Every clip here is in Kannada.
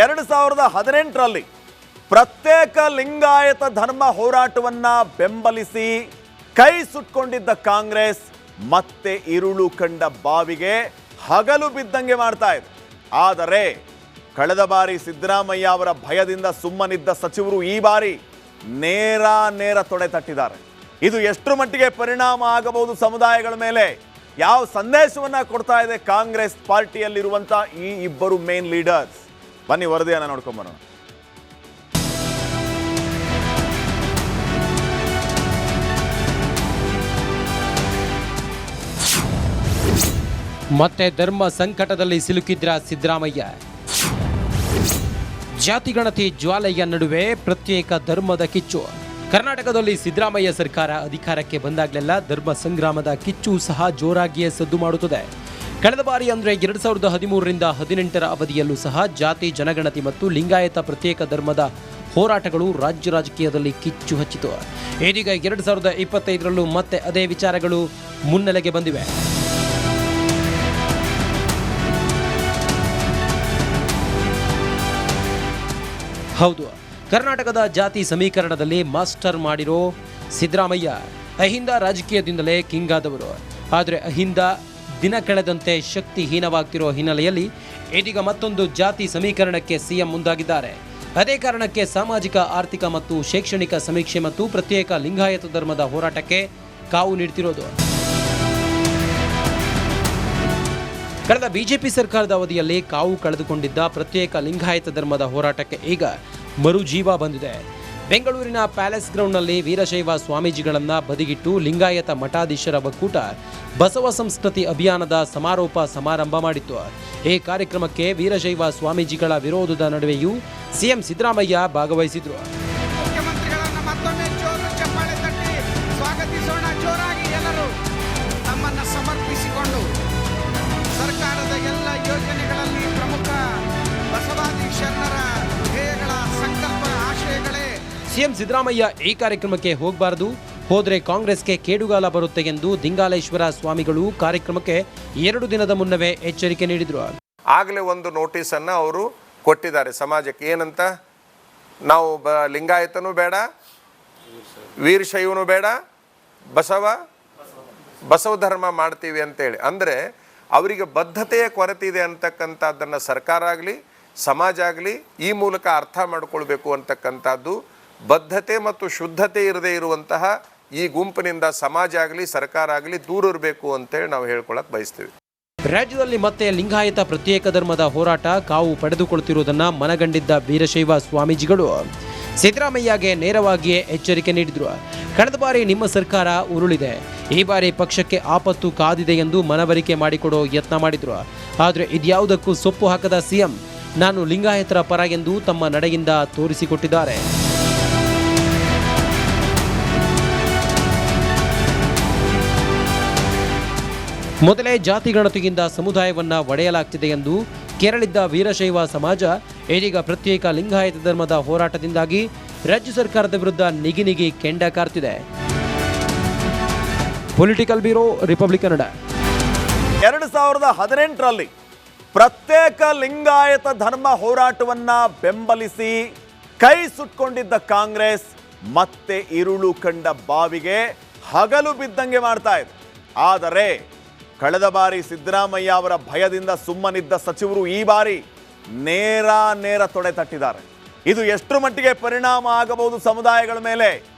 2018ರಲ್ಲಿ ಪ್ರತ್ಯೇಕ ಲಿಂಗಾಯತ ಧರ್ಮ ಹೋರಾಟವನ್ನ ಬೆಂಬಲಿಸಿ ಕೈ ಸುಟ್ಕೊಂಡಿದ್ದ ಕಾಂಗ್ರೆಸ್ ಮತ್ತೆ ಇರುಳು ಕಂಡ ಬಾವಿಗೆ ಹಗಲು ಬಿದ್ದಂಗೆ ಮಾಡ್ತಾ ಇದೆ. ಆದರೆ ಕಳೆದ ಬಾರಿ ಸಿದ್ದರಾಮಯ್ಯ ಅವರ ಭಯದಿಂದ ಸುಮ್ಮನಿದ್ದ ಸಚಿವರು ಈ ಬಾರಿ ನೇರ ತೊಡೆ ತಟ್ಟಿದ್ದಾರೆ. ಇದು ಎಷ್ಟರ ಮಟ್ಟಿಗೆ ಪರಿಣಾಮ ಆಗಬಹುದು ಸಮುದಾಯಗಳ ಮೇಲೆ, ಯಾವ ಸಂದೇಶವನ್ನ ಕೊಡ್ತಾ ಇದೆ ಕಾಂಗ್ರೆಸ್ ಪಾರ್ಟಿಯಲ್ಲಿರುವಂತ ಈ ಇಬ್ಬರು ಮೇನ್ ಲೀಡರ್ಸ್? ಬನ್ನಿ ವರದಿಯನ್ನ ನೋಡ್ಕೊಂಡ್ ಬರೋಣ. ಮತ್ತೆ ಧರ್ಮ ಸಂಕಟದಲ್ಲಿ ಸಿಲುಕಿದ್ರ ಸಿದ್ದರಾಮಯ್ಯ. ಜಾತಿಗಣತಿ ಜ್ವಾಲೆಯ ನಡುವೆ ಪ್ರತ್ಯೇಕ ಧರ್ಮದ ಕಿಚ್ಚು. ಕರ್ನಾಟಕದಲ್ಲಿ ಸಿದ್ದರಾಮಯ್ಯ ಸರ್ಕಾರ ಅಧಿಕಾರಕ್ಕೆ ಬಂದಾಗಲೆಲ್ಲ ಧರ್ಮ ಸಂಗ್ರಾಮದ ಕಿಚ್ಚು ಸಹ ಜೋರಾಗಿಯೇ ಸದ್ದು ಮಾಡುತ್ತದೆ. ಕಳೆದ ಬಾರಿ ಅಂದರೆ 2013ರಿಂದ 2018ರ ಅವಧಿಯಲ್ಲೂ ಸಹ ಜಾತಿ ಜನಗಣತಿ ಮತ್ತು ಲಿಂಗಾಯತ ಪ್ರತ್ಯೇಕ ಧರ್ಮದ ಹೋರಾಟಗಳು ರಾಜ್ಯ ರಾಜಕೀಯದಲ್ಲಿ ಕಿಚ್ಚು ಹಚ್ಚಿತು. ಇದೀಗ 2025ರಲ್ಲೂ ಮತ್ತೆ ಅದೇ ವಿಚಾರಗಳು ಮುನ್ನೆಲೆಗೆ ಬಂದಿವೆ. ಹೌದು, ಕರ್ನಾಟಕದ ಜಾತಿ ಸಮೀಕರಣದಲ್ಲಿ ಮಾಸ್ಟರ್ ಮಾಡಿರೋ ಸಿದ್ದರಾಮಯ್ಯ ಅಹಿಂದ ರಾಜಕೀಯದಿಂದಲೇ ಕಿಂಗ್ ಆದವರು. ಆದರೆ ಅಹಿಂದ ದಿನ ಕಳೆದಂತೆ ಶಕ್ತಿಹೀನವಾಗ್ತಿರೋ ಹಿನ್ನೆಲೆಯಲ್ಲಿ ಇದೀಗ ಮತ್ತೊಂದು ಜಾತಿ ಸಮೀಕರಣಕ್ಕೆ ಸಿಎಂ ಮುಂದಾಗಿದ್ದಾರೆ. ಅದೇ ಕಾರಣಕ್ಕೆ ಸಾಮಾಜಿಕ, ಆರ್ಥಿಕ ಮತ್ತು ಶೈಕ್ಷಣಿಕ ಸಮೀಕ್ಷೆ ಮತ್ತು ಪ್ರತ್ಯೇಕ ಲಿಂಗಾಯತ ಧರ್ಮದ ಹೋರಾಟಕ್ಕೆ ಕಾವು ನೀಡ್ತಿರೋದು. ಕಳೆದ ಬಿಜೆಪಿ ಸರ್ಕಾರದ ಅವಧಿಯಲ್ಲಿ ಕಾವು ಕಳೆದುಕೊಂಡಿದ್ದ ಪ್ರತ್ಯೇಕ ಲಿಂಗಾಯತ ಧರ್ಮದ ಹೋರಾಟಕ್ಕೆ ಈಗ ಮರುಜೀವ ಬಂದಿದೆ. ಬೆಂಗಳೂರಿನ ಪ್ಯಾಲೇಸ್ ಗ್ರೌಂಡ್ನಲ್ಲಿ ವೀರಶೈವ ಸ್ವಾಮೀಜಿಗಳನ್ನ ಬದಿಗಿಟ್ಟು ಲಿಂಗಾಯತ ಮಠಾಧೀಶರ ಒಕ್ಕೂಟ ಬಸವ ಸಂಸ್ಕೃತಿ ಅಭಿಯಾನದ ಸಮಾರೋಪ ಸಮಾರಂಭ ಮಾಡಿತ್ತು. ಈ ಕಾರ್ಯಕ್ರಮಕ್ಕೆ ವೀರಶೈವ ಸ್ವಾಮೀಜಿಗಳ ವಿರೋಧದ ನಡುವೆಯೂ ಸಿಎಂ ಸಿದ್ದರಾಮಯ್ಯ ಭಾಗವಹಿಸಿದ್ರು. ಮುಖ್ಯಮಂತ್ರಿಗಳನ್ನ ಮತ್ತೊಮ್ಮೆ ಜೋರು ಚಪ್ಪಾಳೆ ತಟ್ಟಿ ಸ್ವಾಗತಿಸೋಣ. ಜೋರಾಗಿ ಎಲ್ಲರೂ ತಮ್ಮನ್ನ ಸಮರ್ಪಿಸಿಕೊಂಡು ಸರ್ಕಾರದ ಎಲ್ಲ ಯೋಜನೆಗಳಲ್ಲಿ ಪ್ರಮುಖ ಬಸವಾದಿ ಶರಣರ ಧ್ಯೇಯಗಳ ಸಂಕಲ್ಪ ಆಶಯಗಳೇ. ಸಿಎಂ ಸಿದ್ದರಾಮಯ್ಯ ಈ ಕಾರ್ಯಕ್ರಮಕ್ಕೆ ಹೋಗಬಾರದು, ಹೋದ್ರೆ ಕಾಂಗ್ರೆಸ್ಗೆ ಕೇಡುಗಾಲ ಬರುತ್ತೆ ಎಂದು ದಿಂಗಾಲೇಶ್ವರ ಸ್ವಾಮಿಗಳು ಕಾರ್ಯಕ್ರಮಕ್ಕೆ 2 ದಿನದ ಮುನ್ನವೇ ಎಚ್ಚರಿಕೆ ನೀಡಿದ್ರು. ಆಗಲೇ ಒಂದು ನೋಟಿಸ್ ಅನ್ನ ಅವರು ಕೊಟ್ಟಿದ್ದಾರೆ ಸಮಾಜಕ್ಕೆ. ಏನಂತ? ನಾವು ಲಿಂಗಾಯತನೂ ಬೇಡ, ವೀರಶೈವನೂ ಬೇಡ, ಬಸವ ಧರ್ಮ ಮಾಡ್ತೀವಿ ಅಂತೇಳಿ. ಅಂದರೆ ಅವರಿಗೆ ಬದ್ಧತೆಯ ಕೊರತೆ ಇದೆ ಅಂತಕ್ಕಂಥದ್ದನ್ನು ಸರ್ಕಾರ ಆಗಲಿ ಸಮಾಜ ಆಗಲಿ ಈ ಮೂಲಕ ಅರ್ಥ ಮಾಡಿಕೊಳ್ಬೇಕು ಅಂತಕ್ಕಂಥದ್ದು. ಬದ್ಧತೆ ಮತ್ತು ಶುದ್ಧತೆ ಇರದೇ ಇರುವಂತಹ ಈ ಗುಂಪಿನಿಂದ ಸಮಾಜ ಆಗಲಿ ಸರ್ಕಾರ ಆಗಲಿ ದೂರ ಇರಬೇಕು ಅಂತೇಳಿ ನಾವು ಹೇಳ್ಕೊಳಕ್ಕೆ ಬಯಸ್ತೀವಿ. ರಾಜ್ಯದಲ್ಲಿ ಮತ್ತೆ ಲಿಂಗಾಯತ ಪ್ರತ್ಯೇಕ ಧರ್ಮದ ಹೋರಾಟ ಕಾವು ಪಡೆದುಕೊಳ್ತಿರುವುದನ್ನು ಮನಗಂಡಿದ್ದ ವೀರಶೈವ ಸ್ವಾಮೀಜಿಗಳು ಸಿದ್ದರಾಮಯ್ಯಗೆ ನೇರವಾಗಿಯೇ ಎಚ್ಚರಿಕೆ ನೀಡಿದ್ರು. ಕಳೆದ ಬಾರಿ ನಿಮ್ಮ ಸರ್ಕಾರ ಉರುಳಿದೆ, ಈ ಬಾರಿ ಪಕ್ಷಕ್ಕೆ ಆಪತ್ತು ಕಾದಿದೆ ಎಂದು ಮನವರಿಕೆ ಮಾಡಿಕೊಡೋ ಯತ್ನ ಮಾಡಿದ್ರು. ಆದರೆ ಇದ್ಯಾವುದಕ್ಕೂ ಸೊಪ್ಪು ಹಾಕದ ಸಿಎಂ ನಾನು ಲಿಂಗಾಯತರ ಪರ ಎಂದು ತಮ್ಮ ನಡೆಯಿಂದ ತೋರಿಸಿಕೊಟ್ಟಿದ್ದಾರೆ. ಮೊದಲೇ ಜಾತಿ ಗಣತಿಯಿಂದ ಸಮುದಾಯವನ್ನ ಒಡೆಯಲಾಗ್ತಿದೆ ಎಂದು ಕೆರಳಿದ್ದ ವೀರಶೈವ ಸಮಾಜ ಇದೀಗ ಪ್ರತ್ಯೇಕ ಲಿಂಗಾಯತ ಧರ್ಮದ ಹೋರಾಟದಿಂದಾಗಿ ರಾಜ್ಯ ಸರ್ಕಾರದ ವಿರುದ್ಧ ನಿಗಿ ಕೆಂಡ ಕಾರ್ತಿದೆ. Political bureau, republic Kannada. 2018ರಲ್ಲಿ ಪ್ರತ್ಯೇಕ ಲಿಂಗಾಯತ ಧರ್ಮ ಹೋರಾಟವನ್ನ ಬೆಂಬಲಿಸಿ ಕೈ ಸುಟ್ಕೊಂಡಿದ್ದ ಕಾಂಗ್ರೆಸ್ ಮತ್ತೆ ಇರುಳು ಕಂಡ ಬಾವಿಗೆ ಹಗಲು ಬಿದ್ದಂಗೆ ಮಾಡ್ತಾ ಇದೆ. ಆದರೆ ಕಳೆದ ಬಾರಿ ಸಿದ್ದರಾಮಯ್ಯ ಅವರ ಭಯದಿಂದ ಸುಮ್ಮನಿದ್ದ ಸಚಿವರು ಈ ಬಾರಿ ನೇರ ತೊಡೆ ತಟ್ಟಿದ್ದಾರೆ. ಇದು ಎಷ್ಟರ ಮಟ್ಟಿಗೆ ಪರಿಣಾಮ ಆಗಬಹುದು ಸಮುದಾಯಗಳ ಮೇಲೆ,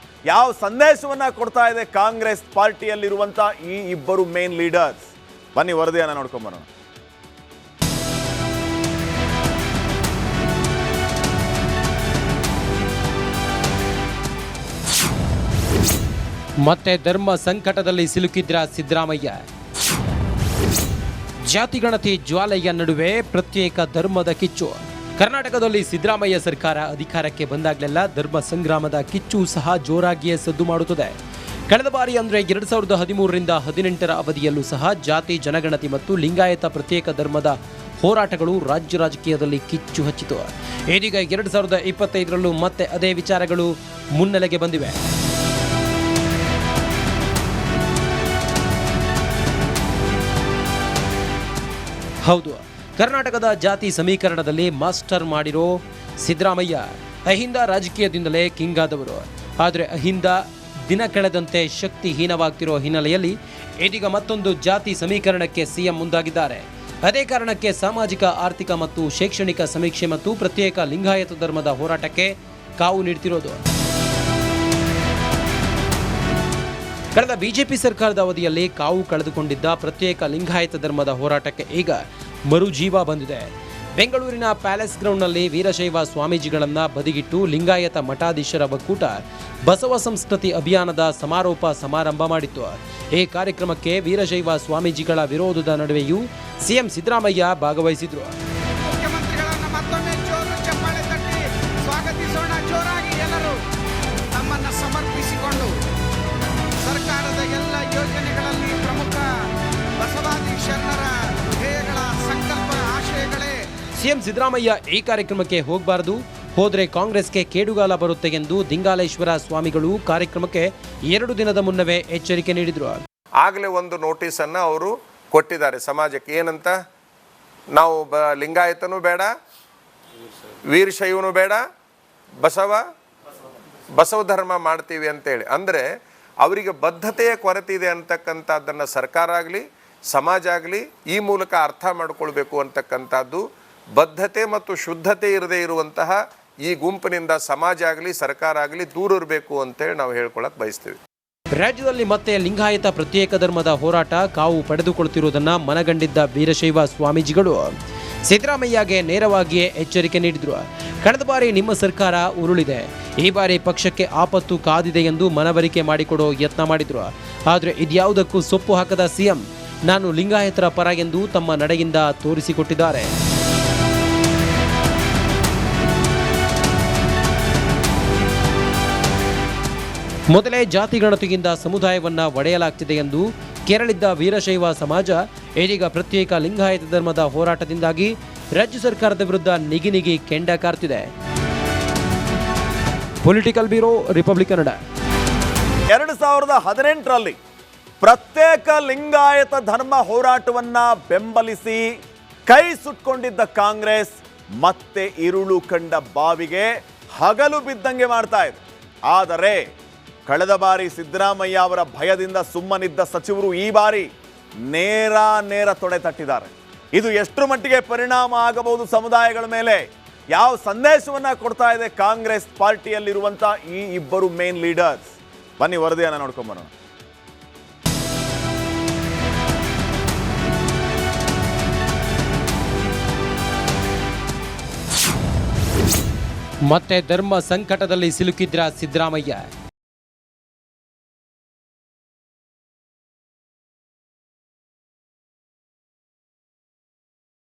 ಯಾವ ಸಂದೇಶವನ್ನ ಕೊಡ್ತಾ ಇದೆ ಕಾಂಗ್ರೆಸ್ ಪಾರ್ಟಿಯಲ್ಲಿರುವಂತ ಈ ಇಬ್ಬರು ಮೇನ್ ಲೀಡರ್ಸ್? ಬನ್ನಿ ವರದಿಯನ್ನ ನೋಡ್ಕೊಂಡ್ ಬರೋಣ. ಮತ್ತೆ ಧರ್ಮ ಸಂಕಟದಲ್ಲಿ ಸಿಲುಕಿದ್ರ ಸಿದ್ದರಾಮಯ್ಯ. ಜಾತಿಗಣತಿ ಜ್ವಾಲೆಯ ನಡುವೆ ಪ್ರತ್ಯೇಕ ಧರ್ಮದ ಕಿಚ್ಚು. ಕರ್ನಾಟಕದಲ್ಲಿ ಸಿದ್ದರಾಮಯ್ಯ ಸರ್ಕಾರ ಅಧಿಕಾರಕ್ಕೆ ಬಂದಾಗಲೆಲ್ಲ ಧರ್ಮ ಸಂಗ್ರಾಮದ ಕಿಚ್ಚು ಸಹ ಜೋರಾಗಿಯೇ ಸದ್ದು ಮಾಡುತ್ತದೆ. ಕಳೆದ ಬಾರಿ ಅಂದರೆ 2013ರಿಂದ 2018ರ ಅವಧಿಯಲ್ಲೂ ಸಹ ಜಾತಿ ಜನಗಣತಿ ಮತ್ತು ಲಿಂಗಾಯತ ಪ್ರತ್ಯೇಕ ಧರ್ಮದ ಹೋರಾಟಗಳು ರಾಜ್ಯ ರಾಜಕೀಯದಲ್ಲಿ ಕಿಚ್ಚು ಹಚ್ಚಿತು. ಇದೀಗ 2025ರಲ್ಲೂ ಮತ್ತೆ ಅದೇ ವಿಚಾರಗಳು ಮುನ್ನೆಲೆಗೆ ಬಂದಿವೆ. ಹೌದು, ಕರ್ನಾಟಕದ ಜಾತಿ ಸಮೀಕರಣದಲ್ಲಿ ಮಾಸ್ಟರ್ ಮಾಡಿರೋ ಸಿದ್ದರಾಮಯ್ಯ ಅಹಿಂದ ರಾಜಕೀಯದಿಂದಲೇ ಕಿಂಗ್ ಆದವರು. ಆದರೆ ಅಹಿಂದ ದಿನ ಕಳೆದಂತೆ ಶಕ್ತಿಹೀನವಾಗ್ತಿರೋ ಹಿನ್ನೆಲೆಯಲ್ಲಿ ಇದೀಗ ಮತ್ತೊಂದು ಜಾತಿ ಸಮೀಕರಣಕ್ಕೆ ಸಿಎಂ ಮುಂದಾಗಿದ್ದಾರೆ. ಅದೇ ಕಾರಣಕ್ಕೆ ಸಾಮಾಜಿಕ, ಆರ್ಥಿಕ ಮತ್ತು ಶೈಕ್ಷಣಿಕ ಸಮೀಕ್ಷೆ ಮತ್ತು ಪ್ರತ್ಯೇಕ ಲಿಂಗಾಯತ ಧರ್ಮದ ಹೋರಾಟಕ್ಕೆ ಕಾವು ನೀಡ್ತಿರೋದು. ಕಳೆದ ಬಿಜೆಪಿ ಸರ್ಕಾರದ ಅವಧಿಯಲ್ಲಿ ಕಾವು ಕಳೆದುಕೊಂಡಿದ್ದ ಪ್ರತ್ಯೇಕ ಲಿಂಗಾಯತ ಧರ್ಮದ ಹೋರಾಟಕ್ಕೆ ಈಗ ಮರುಜೀವ ಬಂದಿದೆ. ಬೆಂಗಳೂರಿನ ಪ್ಯಾಲೇಸ್ ಗ್ರೌಂಡ್ನಲ್ಲಿ ವೀರಶೈವ ಸ್ವಾಮೀಜಿಗಳನ್ನ ಬದಿಗಿಟ್ಟು ಲಿಂಗಾಯತ ಮಠಾಧೀಶರ ಒಕ್ಕೂಟ ಬಸವ ಸಂಸ್ಕೃತಿ ಅಭಿಯಾನದ ಸಮಾರೋಪ ಸಮಾರಂಭ ಮಾಡಿತ್ತು. ಈ ಕಾರ್ಯಕ್ರಮಕ್ಕೆ ವೀರಶೈವ ಸ್ವಾಮೀಜಿಗಳ ವಿರೋಧದ ನಡುವೆಯೂ ಸಿಎಂ ಸಿದ್ದರಾಮಯ್ಯ ಭಾಗವಹಿಸಿದ್ರು. ಮುಖ್ಯಮಂತ್ರಿಗಳನ್ನ ಮತ್ತೊಮ್ಮೆ ಜೋರು ಚಪ್ಪಾಳೆ ತಟ್ಟಿ ಸ್ವಾಗತಿಸೋಣ. ಜೋರಾಗಿ ಎಲ್ಲರೂ ತಮ್ಮನ್ನು ಸಮರ್ಪಿಸಿಕೊಂಡು ಸರ್ಕಾರದ ಎಲ್ಲ ಯೋಜನೆಗಳಲ್ಲಿ ಪ್ರಮುಖ ಬಸವಾದಿ ಶರಣರ ಧ್ಯೇಯಗಳ ಸಂಕಲ್ಪ ಆಶಯಗಳೇ. ಸಿಎಂ ಸಿದ್ದರಾಮಯ್ಯ ಈ ಕಾರ್ಯಕ್ರಮಕ್ಕೆ ಹೋಗಬಾರದು, ಹೋದರೆ ಕಾಂಗ್ರೆಸ್ಗೆ ಕೇಡುಗಾಲ ಬರುತ್ತೆ ಎಂದು ದಿಂಗಾಲೇಶ್ವರ ಸ್ವಾಮಿಗಳು ಕಾರ್ಯಕ್ರಮಕ್ಕೆ 2 ದಿನದ ಮುನ್ನವೇ ಎಚ್ಚರಿಕೆ ನೀಡಿದ್ರು. ಆಗಲೇ ಒಂದು ನೋಟಿಸನ್ನು ಅವರು ಕೊಟ್ಟಿದ್ದಾರೆ ಸಮಾಜಕ್ಕೆ. ಏನಂತ? ನಾವು ಲಿಂಗಾಯತನೂ ಬೇಡ, ವೀರಶೈವನೂ ಬೇಡ, ಬಸವ ಧರ್ಮ ಮಾಡ್ತೀವಿ ಅಂತೇಳಿ. ಅಂದರೆ ಅವರಿಗೆ ಬದ್ಧತೆಯ ಕೊರತೆ ಇದೆ ಅಂತಕ್ಕಂಥದ್ದನ್ನು ಸರ್ಕಾರ ಆಗಲಿ ಸಮಾಜ ಆಗಲಿ ಈ ಮೂಲಕ ಅರ್ಥ ಮಾಡಿಕೊಳ್ಬೇಕು ಅಂತಕ್ಕಂಥದ್ದು. ಬದ್ಧತೆ ಮತ್ತು ಶುದ್ಧತೆ ಇರದೇ ಇರುವಂತಹ ಈ ಗುಂಪಿನಿಂದ ಸಮಾಜ ಆಗಲಿ ಸರ್ಕಾರ ಆಗಲಿ ದೂರ ಇರಬೇಕು ಅಂತೇಳಿ ನಾವು ಹೇಳ್ಕೊಳಕ್ಕೆ ಬಯಸ್ತೀವಿ. ರಾಜ್ಯದಲ್ಲಿ ಮತ್ತೆ ಲಿಂಗಾಯತ ಪ್ರತ್ಯೇಕ ಧರ್ಮದ ಹೋರಾಟ ಕಾವು ಪಡೆದುಕೊಳ್ಳುತ್ತಿರುವುದನ್ನು ಮನಗಂಡಿದ್ದ ವೀರಶೈವ ಸ್ವಾಮೀಜಿಗಳು ಸಿದ್ದರಾಮಯ್ಯಗೆ ನೇರವಾಗಿಯೇ ಎಚ್ಚರಿಕೆ ನೀಡಿದ್ರು. ಕಳೆದ ಬಾರಿ ನಿಮ್ಮ ಸರ್ಕಾರ ಉರುಳಿದೆ, ಈ ಬಾರಿ ಪಕ್ಷಕ್ಕೆ ಆಪತ್ತು ಕಾದಿದೆ ಎಂದು ಮನವರಿಕೆ ಮಾಡಿಕೊಡೋ ಯತ್ನ ಮಾಡಿದ್ರು. ಆದರೆ ಇದ್ಯಾವುದಕ್ಕೂ ಸೊಪ್ಪು ಹಾಕದ ಸಿಎಂ ನಾನು ಲಿಂಗಾಯತರ ಪರ ಎಂದು ತಮ್ಮ ನಡೆಯಿಂದ ತೋರಿಸಿಕೊಟ್ಟಿದ್ದಾರೆ. ಮೊದಲೇ ಜಾತಿ ಗಣತಿಯಿಂದ ಸಮುದಾಯವನ್ನ ಒಡೆಯಲಾಗ್ತಿದೆ ಎಂದು ಕೆರಳಿದ್ದ ವೀರಶೈವ ಸಮಾಜ ಇದೀಗ ಪ್ರತ್ಯೇಕ ಲಿಂಗಾಯತ ಧರ್ಮದ ಹೋರಾಟದಿಂದಾಗಿ ರಾಜ್ಯ ಸರ್ಕಾರದ ವಿರುದ್ಧ ನಿಗಿ ಕೆಂಡ ಕಾರ್ತಿದೆ. Political bureau, republic Kannada. 2018ರಲ್ಲಿ ಪ್ರತ್ಯೇಕ ಲಿಂಗಾಯತ ಧರ್ಮ ಹೋರಾಟವನ್ನ ಬೆಂಬಲಿಸಿ ಕೈ ಸುಟ್ಕೊಂಡಿದ್ದ ಕಾಂಗ್ರೆಸ್ ಮತ್ತೆ ಇರುಳು ಕಂಡ ಬಾವಿಗೆ ಹಗಲು ಬಿದ್ದಂಗೆ ಮಾಡ್ತಾ ಇದೆ. ಆದರೆ ಕಳೆದ ಬಾರಿ ಸಿದ್ದರಾಮಯ್ಯ ಅವರ ಭಯದಿಂದ ಸುಮ್ಮನಿದ್ದ ಸಚಿವರು ಈ ಬಾರಿ ನೇರ ತೊಡೆ ತಟ್ಟಿದ್ದಾರೆ. ಇದು ಎಷ್ಟರ ಮಟ್ಟಿಗೆ ಪರಿಣಾಮ ಆಗಬಹುದು ಸಮುದಾಯಗಳ ಮೇಲೆ, ಯಾವ ಸಂದೇಶವನ್ನ ಕೊಡ್ತಾ ಇದೆ ಕಾಂಗ್ರೆಸ್ ಪಾರ್ಟಿಯಲ್ಲಿರುವಂತ ಈ ಇಬ್ಬರು ಮೇನ್ ಲೀಡರ್ಸ್? ಬನ್ನಿ ವರದಿಯನ್ನ ನೋಡ್ಕೊಂಬರೋಣ. ಮತ್ತೆ ಧರ್ಮ ಸಂಕಟದಲ್ಲಿ ಸಿಲುಕಿದ್ರ ಸಿದ್ದರಾಮಯ್ಯ.